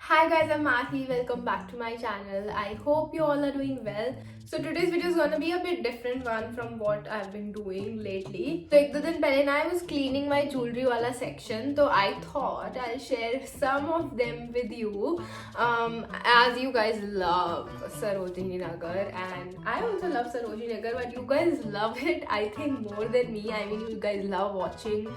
Hi guys, I'm Mathi. Welcome back to my channel. I hope you all are doing well. So today's video is gonna be a bit different one from what I've been doing lately. So एक दो दिन पहले ना I was cleaning my jewelry वाला section, so I thought I'll share some of them with you. As you guys love Sarojini Nagar and I also love Sarojini Nagar, but you guys love it I think more than me. I mean, you guys love watching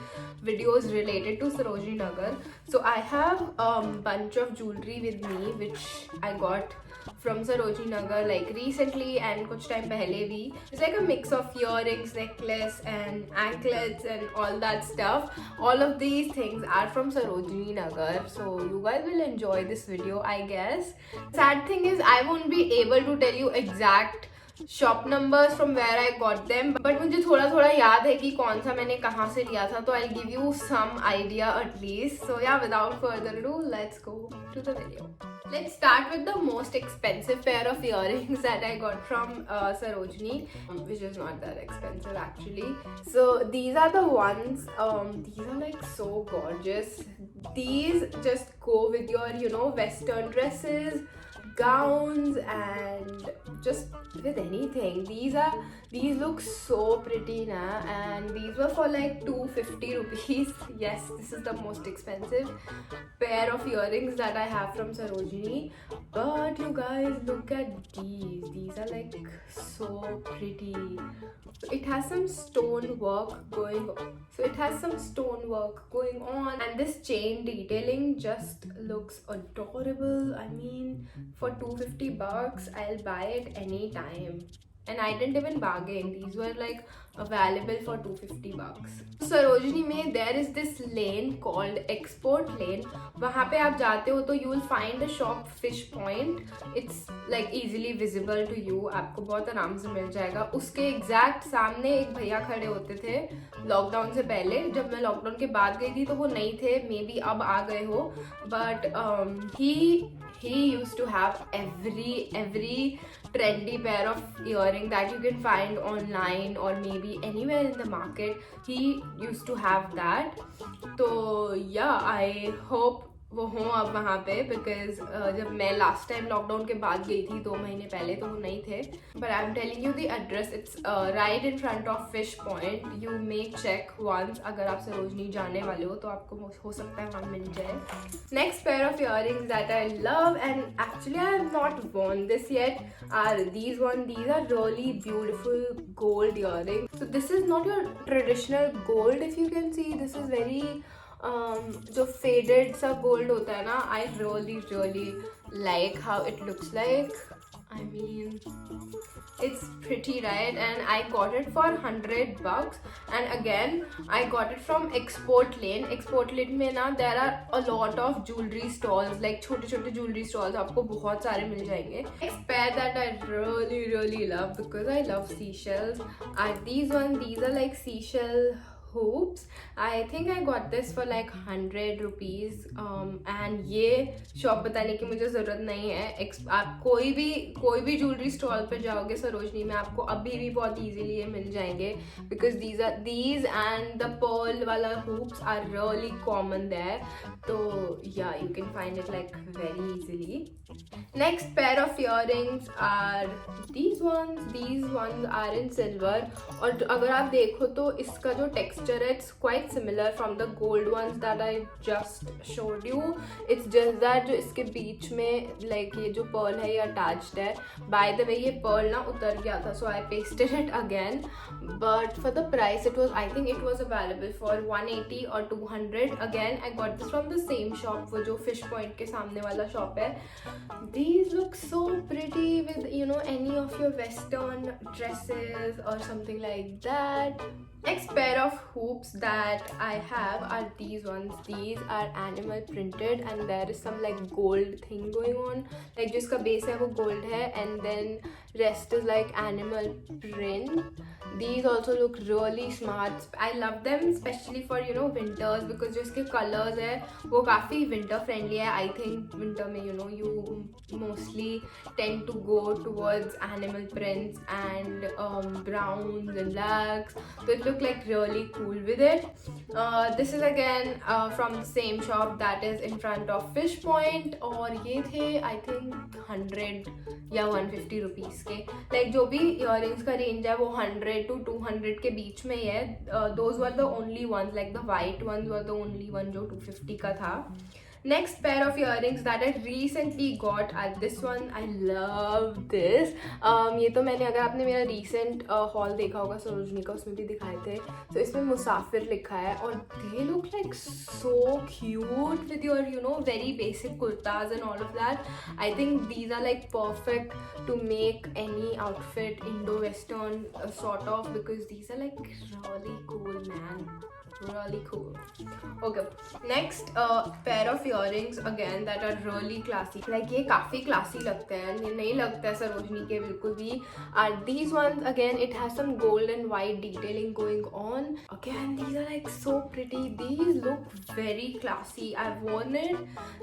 videos related to Sarojini Nagar. So I have bunch of jewelry with me which I got from Sarojini Nagar like recently and kuch time pehle bhi. It's like a mix of earrings, necklace and anklets and all that stuff. All of these things are from Sarojini Nagar, so you guys will enjoy this video I guess. Sad thing is I won't be able to tell you exact shop numbers from where I got them, but मुझे थोड़ा थोड़ा याद है कि कौन सा मैंने कहाँ से लिया था, तो I give you some idea at least. So yeah without further ado let's go to the video. Let's start with the most expensive pair of earrings that I got from Sarojini, which is not that expensive actually. So these are the ones, these are like so gorgeous. These just go with your western dresses, gowns and just with anything. These look so pretty na, and these were for like 250 rupees. Yes, this is the most expensive pair of earrings that I have from Sarojini. But you guys look at these are like so pretty. It has some stone work going on, and this chain detailing just looks adorable. I mean, for 250 bucks I'll buy it anytime, and I didn't even bargain. These were like available for 250 bucks. Sarojini में there is this lane called Export Lane. वहाँ पे आप जाते हो तो you will find the shop Fish Point. It's like easily visible to you. आपको बहुत आराम से मिल जाएगा. उसके exact सामने एक भैया खड़े होते थे लॉकडाउन से पहले. जब मैं लॉकडाउन के बाद गई थी तो वो नहीं थे, मे बी अब आ गए हो, but he used to have every trendy pair of earring that you can find online or maybe anywhere in the market. He used to have that. So yeah, I hope वो हों अब वहाँ पे, because जब मैं last time lockdown के बाद गई थी 2 महीने पहले तो वो नहीं थे. But I am telling you the address. It's right in front of fish point. You may check once. अगर आप सरोजनी जाने वाले हो तो आपको हो सकता है वहाँ मिल जाए. Next pair of earrings that I love and actually I have not worn this yet are these one. These are really beautiful gold earrings. So this is not your traditional gold, if you can see. This is very जो faded सा gold होता है ना. I really like how it looks like. I mean, it's pretty, right? And I got it for 100 bucks. And again, I got it from Export Lane. Export Lane में ना there are a lot of jewelry stalls, like छोटे jewelry stalls. आपको बहुत सारे मिल जाएंगे. Next pair that I really love because I love seashells are these ones. These are like seashell hoops. I think I got this for like 100 rupees. And ये shop बताने की मुझे ज़रूरत नहीं है. आप कोई भी ज्वेलरी स्टॉल पे जाओगे सरोजनी में, आपको अभी भी बहुत इजीली ये मिल जाएंगे, because these and the pearl वाला hoops are really common there. तो yeah, you can find it like very easily. Next pair of earrings are these ones. These ones are in silver. और अगर आप देखो तो इसका जो टेक्सचर है, it's quite similar from the gold ones that I just showed you. It's just that जो इसके बीच में like ये जो pearl है ये attached है. By the way, ये pearl ना उतर गया था, so I pasted it again. But for the price, I think it was available for 180 or 200. Again, I got this from the same shop, वो जो Fish Point के सामने वाला shop है. These look so pretty with any of your western dresses or something like that. Next pair of hoops that I have are these ones. These are animal printed and there is some like gold thing going on, like जिसका base है वो gold है and then rest is like animal print. These also look really smart. I love them especially for winters, because जो इसके colors है वो काफ़ी winter friendly है. I think winter में you mostly tend to go towards animal prints and browns and blacks. So it look like really cool with it. This is again from the same shop that is in front of Fish Point, और ये थे I think 100 या 150 rupees के. Like जो भी earrings का range है वो 100 to 200 के बीच में ही है. Those were the only ones, like the white ones were the only one जो 250 का था. Next pair of earrings that I recently got are this one. I love this. ये तो मैंने, अगर आपने मेरा recent haul देखा होगा सरोजनी का, उसमें भी दिखाए थे. तो इसमें मुसाफिर लिखा है और they look like so cute with your, you know, very basic kurtas and all of that. I think these are like perfect to make any outfit Indo-Western sort of, because these are like really cool, man. Really cool. Okay, next pair of earrings again that are really classy. Like ये काफी classy लगते हैं, ये नहीं लगता है सरोजनी के बिल्कुल भी. Are these ones again? It has some gold and white detailing going on. Again, these are like so pretty. These look very classy. I've worn it,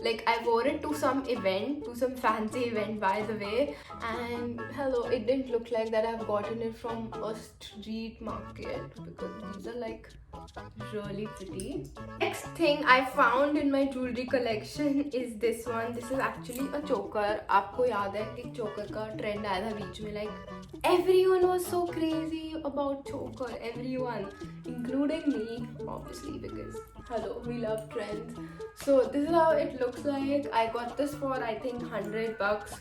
like I wore it to some event, to some fancy event by the way. And hello, it didn't look like that I've gotten it from a street market, because these are like really pretty. Next thing I found in my jewelry collection is this one. This is actually a choker. आपको याद है कि choker का trend आया था बीच में, like everyone was so crazy about choker, everyone, including me obviously, because hello, we love trends. So this is how it looks like. I got this for I think $100.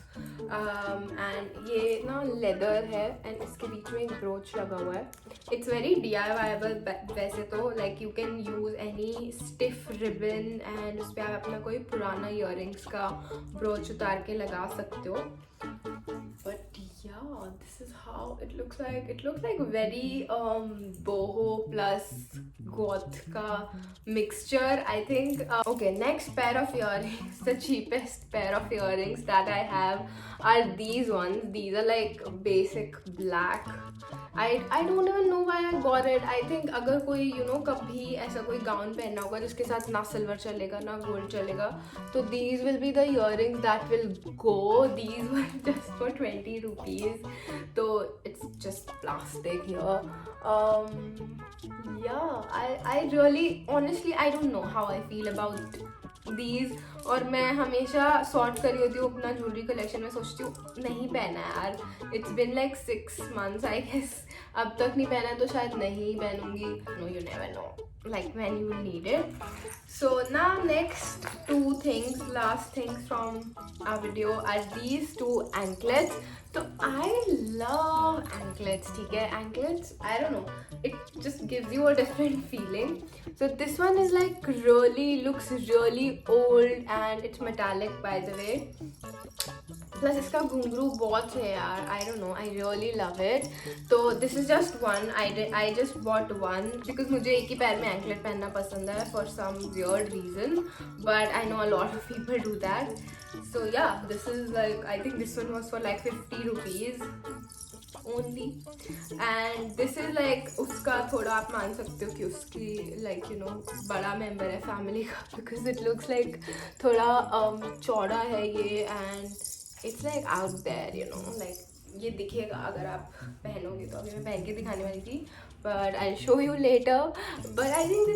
And ये ना leather है and इसके बीच में एक brooch लगा हुआ है. It's very DIYable वैसे तो, like you can use any stiff ribbon and उस पे आप अपना कोई पुराना earrings का brooch उतार के लगा सकते हो. But yeah, this is how it looks like. It looks like very boho plus goth ka mixture, I think. Okay, next pair of earrings, the cheapest pair of earrings that I have are these ones. These are like basic black. I don't even know why I got it. I think अगर कोई you know कभी ऐसा कोई gown पहनना होगा जिसके साथ ना सिल्वर चलेगा ना गोल्ड चलेगा, तो these will be the earrings that will go. These were just for 20 rupees, so it's just plastic here. Yeah, I really, honestly, I don't know how I feel about these. और मैं हमेशा sort करी होती हूँ अपना jewellery collection में, सोचती हूँ नहीं पहना है यार. It's been like 6 months I guess, अब तक नहीं पहना है तो शायद नहीं पहनूंगी. No, you never know, like when you need it. So now next two things, last things from our video are these two anklets. So I love anklets, ठीक है. Anklets, I don't know, it just gives you a different feeling. So this one is like really, looks really old and it's metallic by the way. Plus इसका घुंघरू बहुत है यार. I don't know, I really love it. So this is just one. I just bought one because मुझे एक ही पैर में anklet पहनना पसंद है for some weird reason. But I know a lot of people do that. So yeah, this is like, I think this one was for like 50 rupees only. And this is like उसका थोड़ा आप मान सकते हो कि उसकी like you know बड़ा member है family का, because it looks like थोड़ा चौड़ा है ये, and it's like out there, you know, like ये दिखेगा अगर आप पहनोगे तो. अभी मैं पहन के दिखाने वाली थी, but I'll show you later. But I think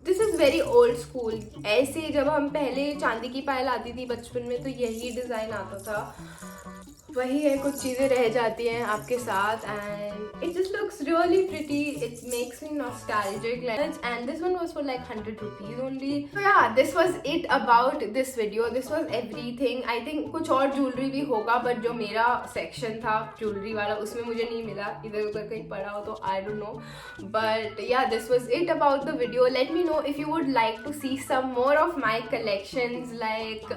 this is very old school. ऐसे जब हम पहले चांदी की पायल आती थी बचपन में तो यही डिज़ाइन आता था. वही है, कुछ चीज़ें रह जाती हैं आपके साथ, and it just looks really pretty. It makes me nostalgic, and this one was for like 100 rupees only. So yeah, this was it about this video. This was everything. I think कुछ और jewellery भी होगा, but जो मेरा section था jewellery वाला उसमें मुझे नहीं मिला, इधर उधर कहीं पड़ा हो तो I don't know. But yeah, this was it about the video. Let me know if you would like to see some more of my collections, like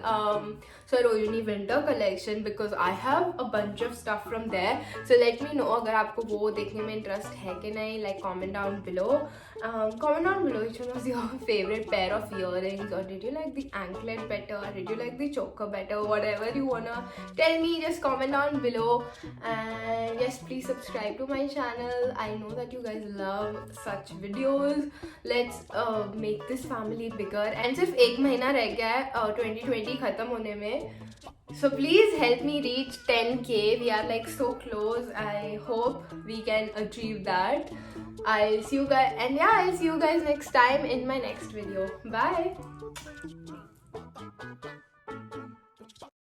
Sarojini winter collection, because I have a bunch of stuff from there. So let me know अगर आपको वो देखने में interest है कि नहीं. Like comment down below. Comment down below which one was your favorite pair of earrings, or did you like the anklet better, did you like the choker better, whatever you wanna tell me, just comment down below. And yes, please subscribe to my channel. I know that you guys love such videos. Let's make this family bigger. And सिर्फ एक महीना रह गया है 2020 खत्म होने में. So please help me reach 10k. We are like so close. I hope we can achieve that. I'll see you guys, and yeah, I'll see you guys next time in my next video. Bye.